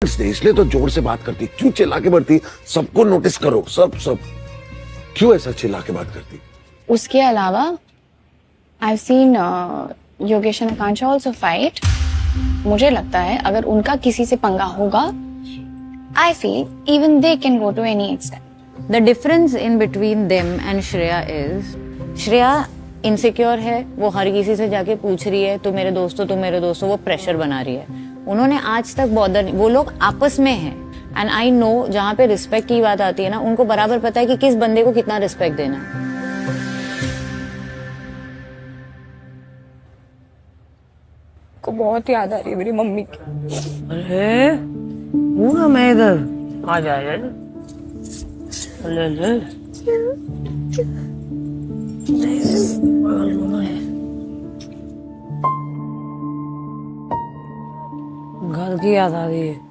इसलिए तो जोर से बात करती, क्यों चिल्ला के बढ़ती? सबको नोटिस करो, सब क्यों ऐसा चिल्ला के बात करती? उसके अलावा I've seen Yogesh and Akanksha also fight. मुझे लगता है अगर उनका किसी से पंगा होगा, I feel even they can go to any extent. The difference in between them and Shreya is Shreya insecure है, वो हर किसी से जाके पूछ रही है, तो मेरे दोस्तों, वो प्रेशर बना रही है. उन्होंने आज तक बॉदर नहीं, वो लोग आपस में हैं. एंड आई नो जहाँ पे रिस्पेक्ट की बात आती है ना, उनको बराबर पता है कि किस बंदे को कितना रिस्पेक्ट देना है. को बहुत याद आ रही है मेरी मम्मी की. अरे पूरा मैं इधर आ जाए. ले ले घर की याद आ रही है.